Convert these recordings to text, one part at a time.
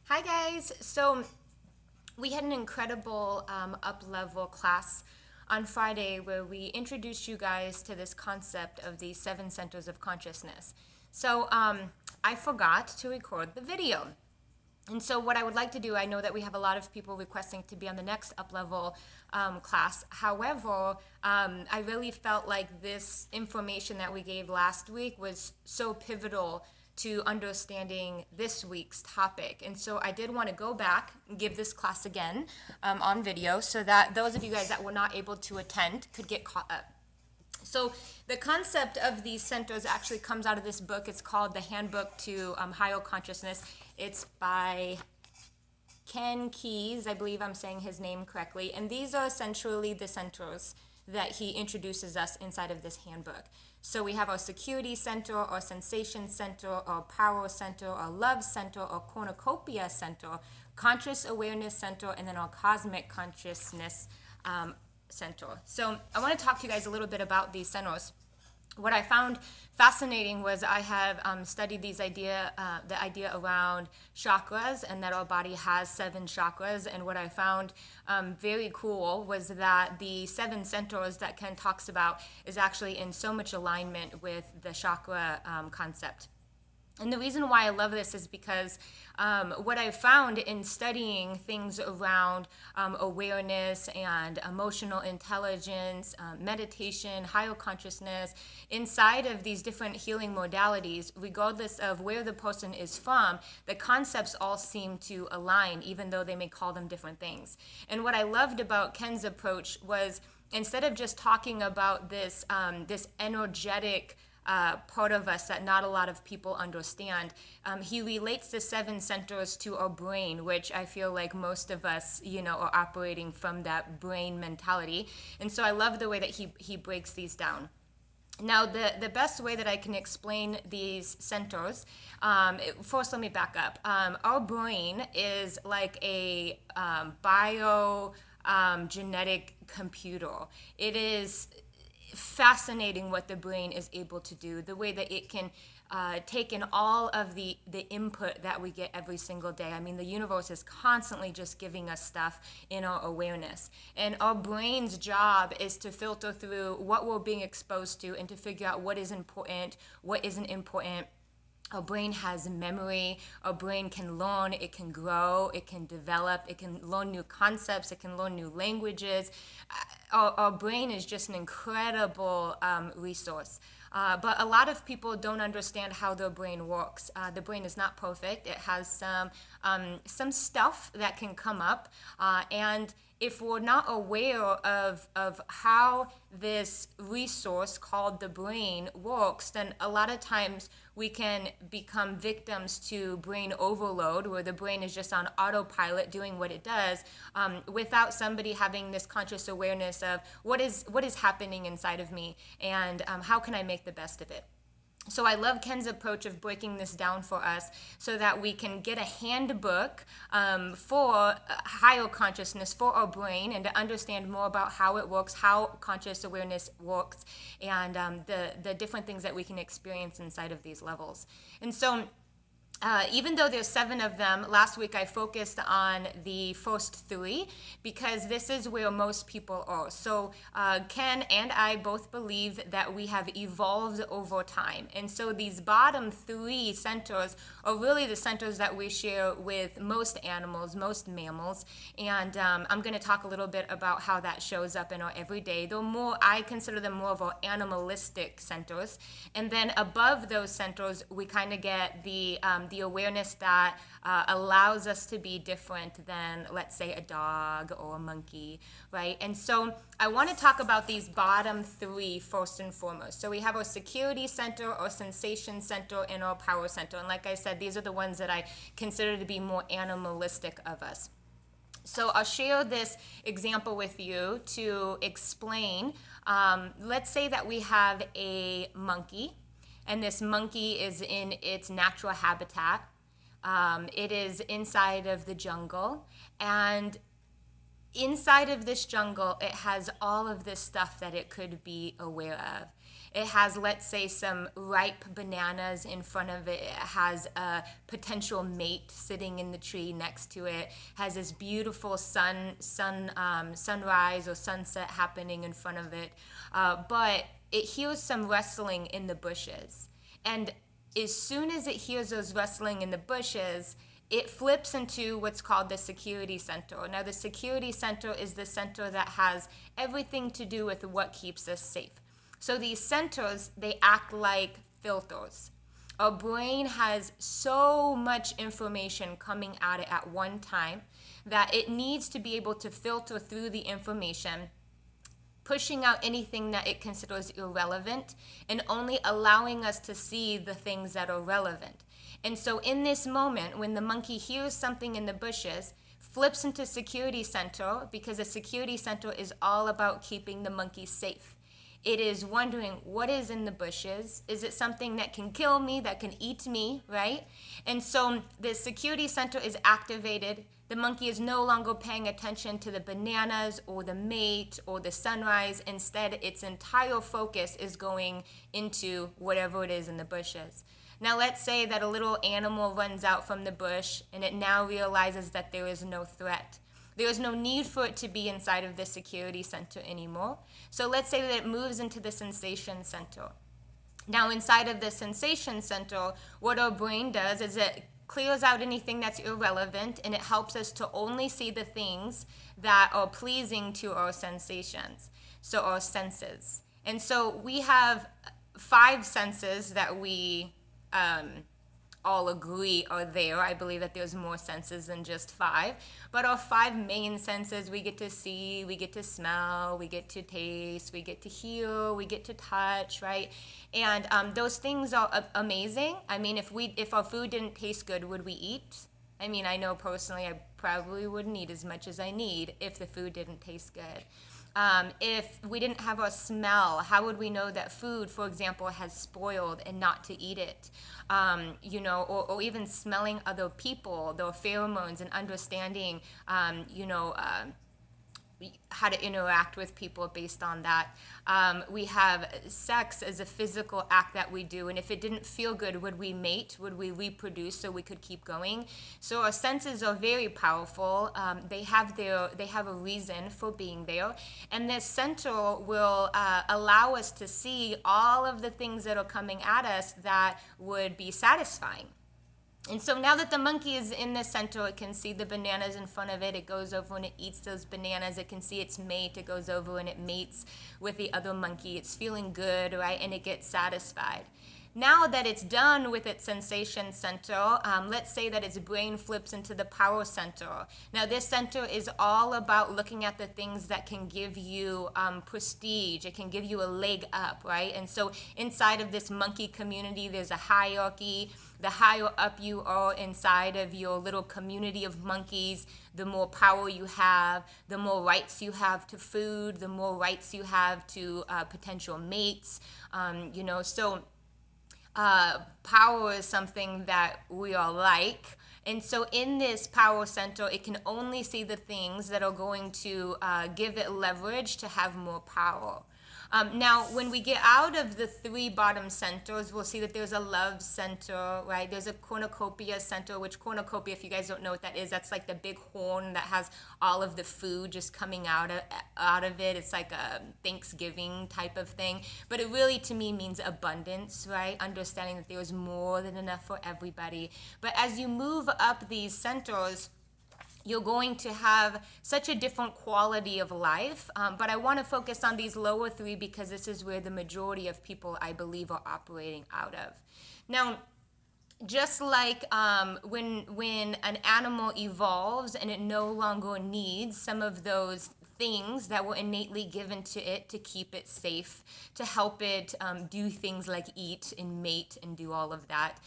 Hi guys. So we had an incredible up-level class on Friday where we introduced you guys to this concept of the seven centers of consciousness. So I forgot to record the video. And so what I would like to do, I know that we have a lot of people requesting to be on the next up-level class. However, I really felt like this information that we gave last week was so pivotal to understanding this week's topic. And so I did want to go back and give this class again on video so that those of you guys that were not able to attend could get caught up. So the concept of these centers actually comes out of this book. It's called The Handbook to Higher Consciousness. It's by Ken Keyes. I believe I'm saying his name correctly. And these are essentially the centers that he introduces us inside of this handbook. So we have our security center, our sensation center, our power center, our love center, our cornucopia center, conscious awareness center, and then our cosmic consciousness center. So I want to talk to you guys a little bit about these centers. What I found fascinating was I have studied the idea around chakras, and that our body has seven chakras. And what I found very cool was that the seven centers that Ken talks about is actually in so much alignment with the chakra concept. And the reason why I love this is because what I found in studying things around awareness and emotional intelligence, meditation, higher consciousness, inside of these different healing modalities, regardless of where the person is from, the concepts all seem to align, even though they may call them different things. And what I loved about Ken's approach was instead of just talking about this energetic part of us that not a lot of people understand. He relates the seven centers to our brain, which I feel like most of us, are operating from that brain mentality. And so I love the way that he breaks these down. Now, the best way that I can explain these centers, first let me back up. Our brain is like a genetic computer. It is fascinating what the brain is able to do, the way that it can take in all of the input that we get every single day. I mean, the universe is constantly just giving us stuff in our awareness. And our brain's job is to filter through what we're being exposed to and to figure out what is important, what isn't important. Our brain has memory. Our brain can learn, it can grow, it can develop, it can learn new concepts, it can learn new languages. Our brain is just an incredible resource. But a lot of people don't understand how their brain works. The brain is not perfect. It has some stuff that can come up. And if we're not aware of how this resource called the brain works, then a lot of times we can become victims to brain overload, where the brain is just on autopilot doing what it does, without somebody having this conscious awareness of what is happening inside of me, and how can I make the best of it. So I love Ken's approach of breaking this down for us so that we can get a handbook for higher consciousness, for our brain, and to understand more about how it works, how conscious awareness works, and the different things that we can experience inside of these levels. And so even though there's seven of them, last week I focused on the first three because this is where most people are. So Ken and I both believe that we have evolved over time. And so these bottom three centers are really the centers that we share with most animals, most mammals. And I'm going to talk a little bit about how that shows up in our everyday. I consider them more of our animalistic centers. And then above those centers, we kind of get the awareness that allows us to be different than, let's say, a dog or a monkey, right? And so I want to talk about these bottom three first and foremost. So we have our security center, our sensation center, and our power center. And like I said, these are the ones that I consider to be more animalistic of us. So I'll share this example with you to explain. Let's say that we have a monkey, and this monkey is in its natural habitat. It is inside of the jungle, and inside of this jungle, it has all of this stuff that it could be aware of. It has, let's say, some ripe bananas in front of it. It has a potential mate sitting in the tree next to it. Has this beautiful sunrise or sunset happening in front of it. But it hears some rustling in the bushes. And as soon as it hears those rustling in the bushes, it flips into what's called the security center. Now, the security center is the center that has everything to do with what keeps us safe. So these centers, they act like filters. Our brain has so much information coming at it at one time that it needs to be able to filter through the information, pushing out anything that it considers irrelevant and only allowing us to see the things that are relevant. And so in this moment, when the monkey hears something in the bushes, flips into security center, because a security center is all about keeping the monkey safe. It is wondering, what is in the bushes? Is it something that can kill me, that can eat me, right? And so the security center is activated. The monkey is no longer paying attention to the bananas or the mate or the sunrise. Instead, its entire focus is going into whatever it is in the bushes. Now, let's say that a little animal runs out from the bush and it now realizes that there is no threat. There is no need for it to be inside of the security center anymore. So let's say that it moves into the sensation center. Now, inside of the sensation center, what our brain does is it clears out anything that's irrelevant, and it helps us to only see the things that are pleasing to our sensations, so our senses. And so we have 5 senses that we all agree are there. I believe that there's more senses than just 5, but our 5 main senses: we get to see, we get to smell, we get to taste, we get to hear, we get to touch, right? And those things are amazing. I mean, if our food didn't taste good, would we eat? I mean, I know personally I probably wouldn't eat as much as I need if the food didn't taste good. If we didn't have our smell, how would we know that food, for example, has spoiled and not to eat it? Or even smelling other people, their pheromones, and understanding, how to interact with people based on that. We have sex as a physical act that we do, and if it didn't feel good, would we mate? Would we reproduce so we could keep going? So our senses are very powerful. They have a reason for being there, and this center will allow us to see all of the things that are coming at us that would be satisfying. And so now that the monkey is in the center, it can see the bananas in front of it. It goes over and it eats those bananas. It can see its mate. It goes over and it mates with the other monkey. It's feeling good, right? And it gets satisfied. Now that it's done with its sensation center, let's say that its brain flips into the power center. Now, this center is all about looking at the things that can give you prestige. It can give you a leg up, right? And so inside of this monkey community, there's a hierarchy. The higher up you are inside of your little community of monkeys, the more power you have, the more rights you have to food, the more rights you have to potential mates, power is something that we all like. And so in this power center, it can only see the things that are going to give it leverage to have more power. Now, when we get out of the 3 bottom centers, we'll see that there's a love center, right? There's a cornucopia center, which cornucopia, if you guys don't know what that is, that's like the big horn that has all of the food just coming out of it. It's like a Thanksgiving type of thing. But it really, to me, means abundance, right? Understanding that there's more than enough for everybody. But as you move up these centers, you're going to have such a different quality of life. But I want to focus on these lower 3 because this is where the majority of people, I believe, are operating out of. Now, just like when an animal evolves and it no longer needs some of those things that were innately given to it to keep it safe, to help it do things like eat and mate and do all of that.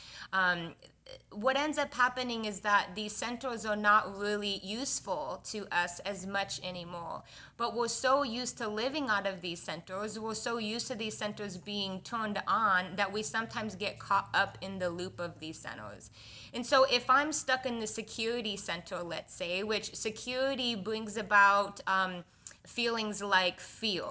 What ends up happening is that these centers are not really useful to us as much anymore. But we're so used to living out of these centers, we're so used to these centers being turned on that we sometimes get caught up in the loop of these centers. And so if I'm stuck in the security center, let's say, which security brings about feelings like fear.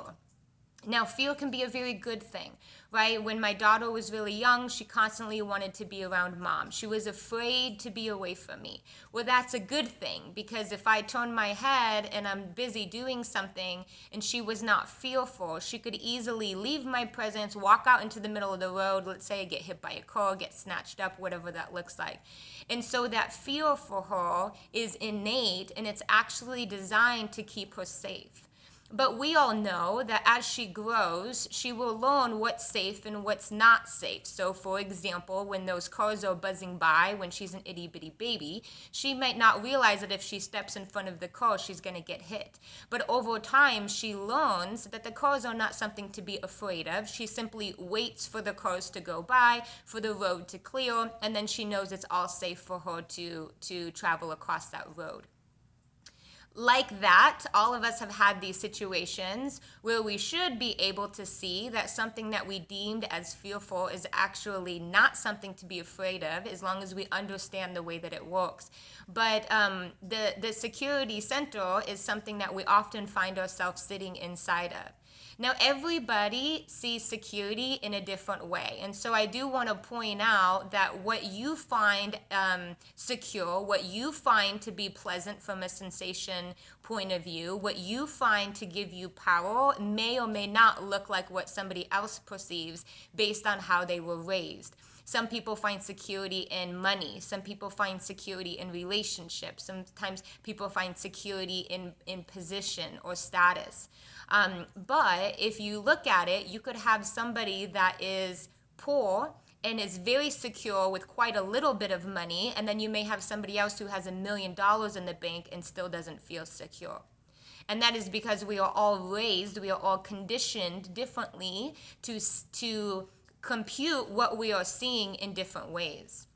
Now, fear can be a very good thing, right? When my daughter was really young, she constantly wanted to be around mom. She was afraid to be away from me. Well, that's a good thing, because if I turn my head and I'm busy doing something and she was not fearful, she could easily leave my presence, walk out into the middle of the road, let's say get hit by a car, get snatched up, whatever that looks like. And so that fear for her is innate, and it's actually designed to keep her safe. But we all know that as she grows, she will learn what's safe and what's not safe. So, for example, when those cars are buzzing by when she's an itty bitty baby, she might not realize that if she steps in front of the car, she's going to get hit. But over time, she learns that the cars are not something to be afraid of. She simply waits for the cars to go by, for the road to clear, and then she knows it's all safe for her to travel across that road. Like that, all of us have had these situations where we should be able to see that something that we deemed as fearful is actually not something to be afraid of, as long as we understand the way that it works. But the security center is something that we often find ourselves sitting inside of. Now, everybody sees security in a different way. And so I do want to point out that what you find secure, what you find to be pleasant from a sensation point of view, what you find to give you power may or may not look like what somebody else perceives based on how they were raised. Some people find security in money. Some people find security in relationships. Sometimes people find security in position or status. But if you look at it, you could have somebody that is poor and is very secure with quite a little bit of money, and then you may have somebody else who has $1 million in the bank and still doesn't feel secure. And that is because we are all raised, we are all conditioned differently to compute what we are seeing in different ways.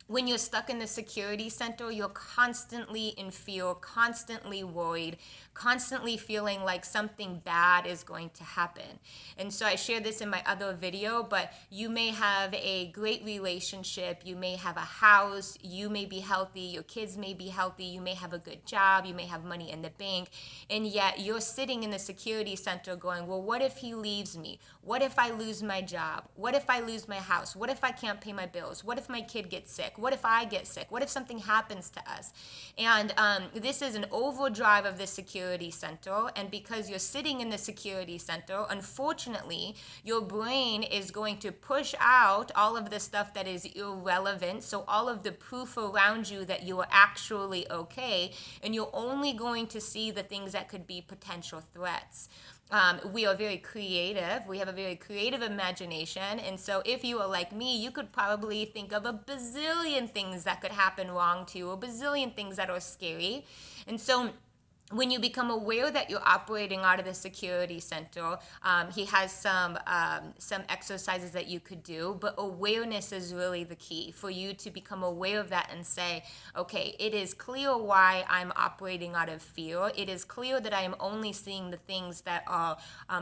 When you're stuck in the security center, you're constantly in fear, constantly worried, constantly feeling like something bad is going to happen. And so I shared this in my other video, but you may have a great relationship, you may have a house, you may be healthy, your kids may be healthy, you may have a good job, you may have money in the bank, and yet you're sitting in the security center going, well, what if he leaves me? What if I lose my job? What if I lose my house? What if I can't pay my bills? What if my kid gets sick? What if I get sick? What if something happens to us? And this is an overdrive of the security center. And because you're sitting in the security center, unfortunately, your brain is going to push out all of the stuff that is irrelevant. So all of the proof around you that you are actually okay. And you're only going to see the things that could be potential threats. We are very creative. We have a very creative imagination. And so if you are like me, you could probably think of a bazillion things that could happen wrong to you, a bazillion things that are scary. And so when you become aware that you're operating out of the security center, he has some exercises that you could do, but awareness is really the key for you to become aware of that and say, okay, it is clear why I'm operating out of fear. It is clear that I am only seeing the things that are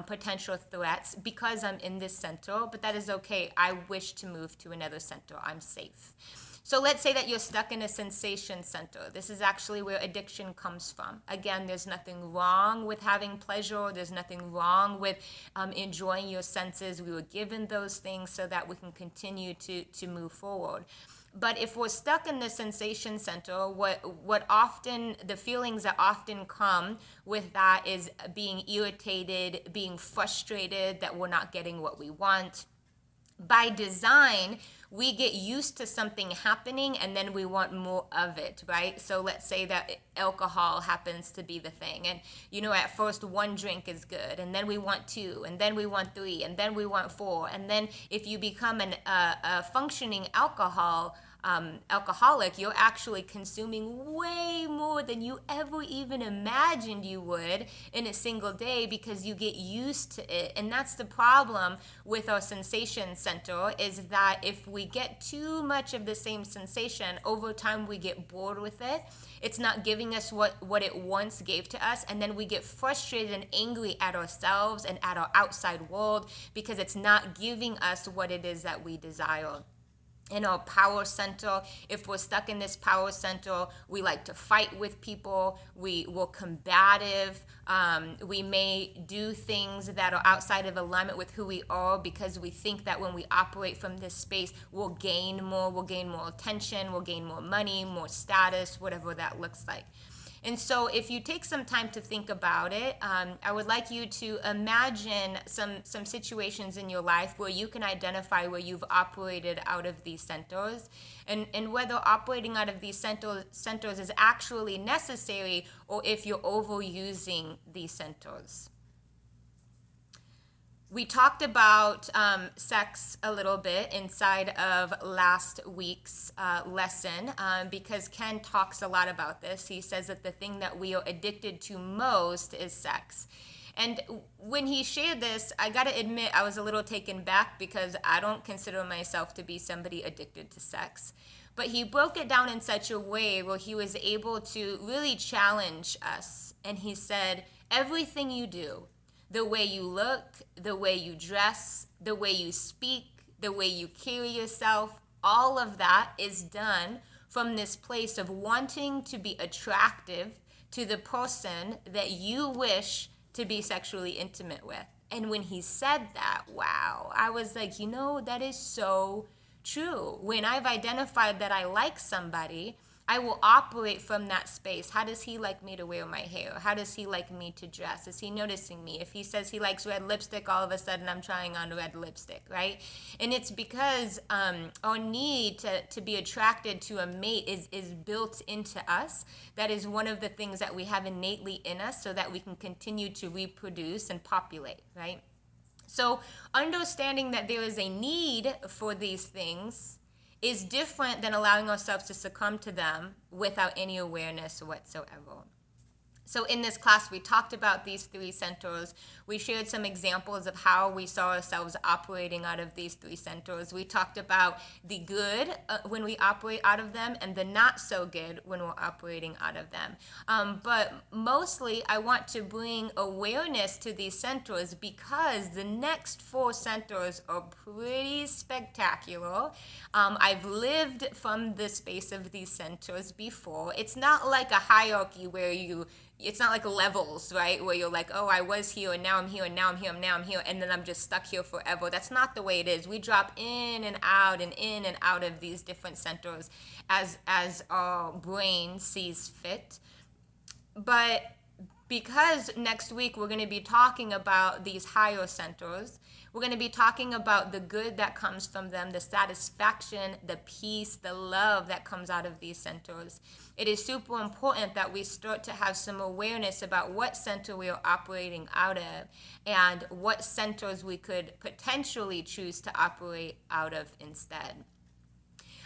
potential threats because I'm in this center, but that is okay. I wish to move to another center. I'm safe. So let's say that you're stuck in a sensation center. This is actually where addiction comes from. Again, there's nothing wrong with having pleasure. There's nothing wrong with enjoying your senses. We were given those things so that we can continue to move forward. But if we're stuck in the sensation center, what often, the feelings that often come with that is being irritated, being frustrated that we're not getting what we want. By design, we get used to something happening and then we want more of it, right? So let's say that alcohol happens to be the thing. And, at first one drink is good, and then we want two, and then we want three, and then we want four. And then if you become a functioning alcoholic, you're actually consuming way more than you ever even imagined you would in a single day because you get used to it. And that's the problem with our sensation center, is that if we get too much of the same sensation, over time we get bored with it. It's not giving us what it once gave to us, and then we get frustrated and angry at ourselves and at our outside world because it's not giving us what it is that we desire. in our power center. If we're stuck in this power center, we like to fight with people. We will combative. We may do things that are outside of alignment with who we are because we think that when we operate from this space, we'll gain more attention, we'll gain more money, more status, whatever that looks like. And so if you take some time to think about it, I would like you to imagine some situations in your life where you can identify where you've operated out of these centers, and whether operating out of these centers is actually necessary, or if you're overusing these centers. We talked about sex a little bit inside of last week's lesson, because Ken talks a lot about this. He says that the thing that we are addicted to most is sex. And when he shared this, I got to admit I was a little taken back because I don't consider myself to be somebody addicted to sex. But he broke it down in such a way where he was able to really challenge us. And he said, everything you do, the way you look, the way you dress, the way you speak, the way you carry yourself, all of that is done from this place of wanting to be attractive to the person that you wish to be sexually intimate with. And when he said that, wow, I was like, that is so true. When I've identified that I like somebody, I will operate from that space. How does he like me to wear my hair? How does he like me to dress? Is he noticing me? If he says he likes red lipstick, all of a sudden I'm trying on red lipstick, right? And it's because our need to be attracted to a mate is built into us. That is one of the things that we have innately in us so that we can continue to reproduce and populate, right? So understanding that there is a need for these things is different than allowing ourselves to succumb to them without any awareness whatsoever. So in this class, we talked about these three centers. We shared some examples of how we saw ourselves operating out of these three centers. We talked about the good when we operate out of them and the not so good when we're operating out of them. But mostly, I want to bring awareness to these centers because the next four centers are pretty spectacular. I've lived from the space of these centers before. It's not like a hierarchy where it's not like levels, right? Where you're like, oh, I was here and now I'm here and now I'm here and now I'm here and then I'm just stuck here forever. That's not the way it is. We drop in and out of these different centers as our brain sees fit. But because next week we're going to be talking about these higher centers, we're going to be talking about the good that comes from them, the satisfaction, the peace, the love that comes out of these centers. It is super important that we start to have some awareness about what center we are operating out of and what centers we could potentially choose to operate out of instead.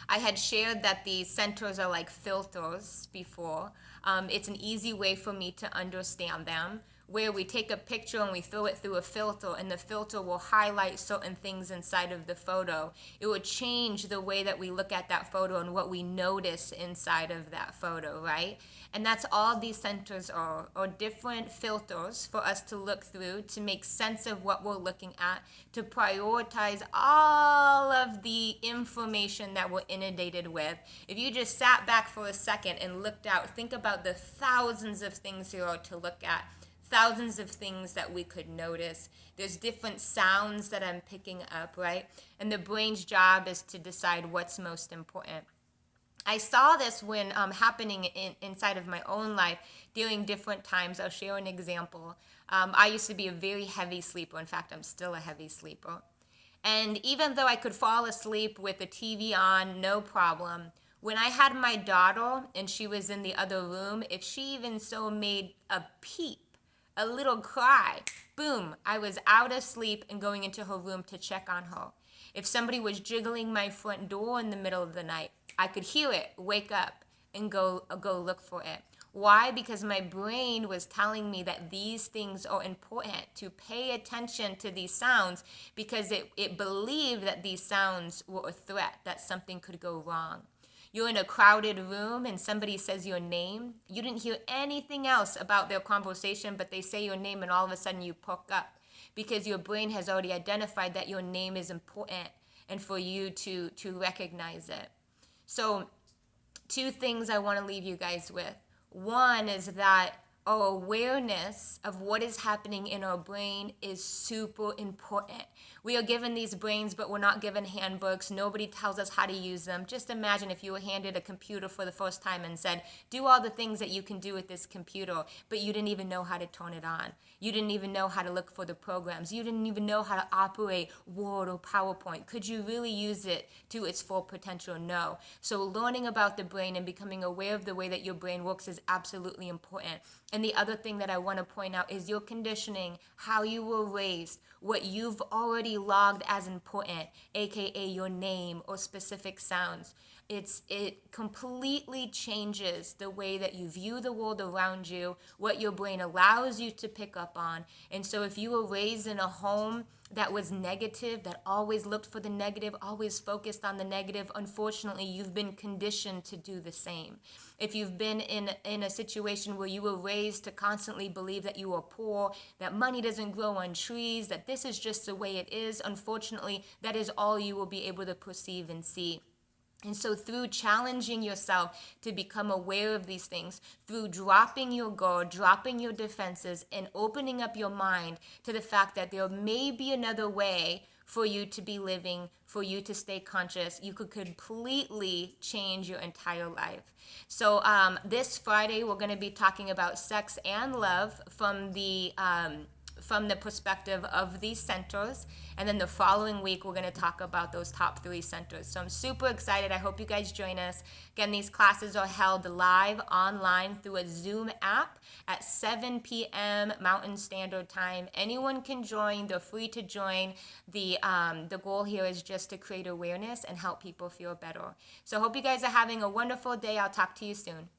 I had shared that these centers are like filters before. It's an easy way for me to understand them, where we take a picture and we throw it through a filter, and the filter will highlight certain things inside of the photo. It will change the way that we look at that photo and what we notice inside of that photo, right? And that's all these centers are different filters for us to look through to make sense of what we're looking at, to prioritize all of the information that we're inundated with. If you just sat back for a second and looked out, think about the thousands of things there are to look at, thousands of things that we could notice. There's different sounds that I'm picking up, right? And the brain's job is to decide what's most important. I saw this when happening inside of my own life during different times. I'll share an example. I used to be a very heavy sleeper. In fact, I'm still a heavy sleeper. And even though I could fall asleep with the TV on, no problem, when I had my daughter and she was in the other room, if she even so made a peep, a little cry, boom, I was out of sleep and going into her room to check on her. If somebody was jiggling my front door in the middle of the night, I could hear it, wake up, and go look for it. Why? Because my brain was telling me that these things are important, to pay attention to these sounds, because it believed that these sounds were a threat, that something could go wrong. You're in a crowded room and somebody says your name. You didn't hear anything else about their conversation, but they say your name and all of a sudden you perk up because your brain has already identified that your name is important. and for you to recognize it. So two things I want to leave you guys with. One is that our awareness of what is happening in our brain is super important. We are given these brains, but we're not given handbooks. Nobody tells us how to use them. Just imagine if you were handed a computer for the first time and said, do all the things that you can do with this computer, but you didn't even know how to turn it on. You didn't even know how to look for the programs. You didn't even know how to operate Word or PowerPoint. Could you really use it to its full potential? No. So learning about the brain and becoming aware of the way that your brain works is absolutely important. And the other thing that I want to point out is your conditioning, how you were raised, what you've already logged as important, aka your name or specific sounds. It completely changes the way that you view the world around you, what your brain allows you to pick up on. And so if you were raised in a home that was negative, that always looked for the negative, always focused on the negative, unfortunately, you've been conditioned to do the same. If you've been in a situation where you were raised to constantly believe that you are poor, that money doesn't grow on trees, that this is just the way it is, unfortunately, that is all you will be able to perceive and see. And so through challenging yourself to become aware of these things, through dropping your guard, dropping your defenses, and opening up your mind to the fact that there may be another way for you to be living, for you to stay conscious, you could completely change your entire life. So this Friday, we're going to be talking about sex and love from the perspective of these centers. And then the following week, we're going to talk about those top 3 centers. So I'm super excited. I hope you guys join us. Again, these classes are held live online through a Zoom app at 7 p.m. Mountain Standard Time. Anyone can join. They're free to join. The goal here is just to create awareness and help people feel better. So I hope you guys are having a wonderful day. I'll talk to you soon.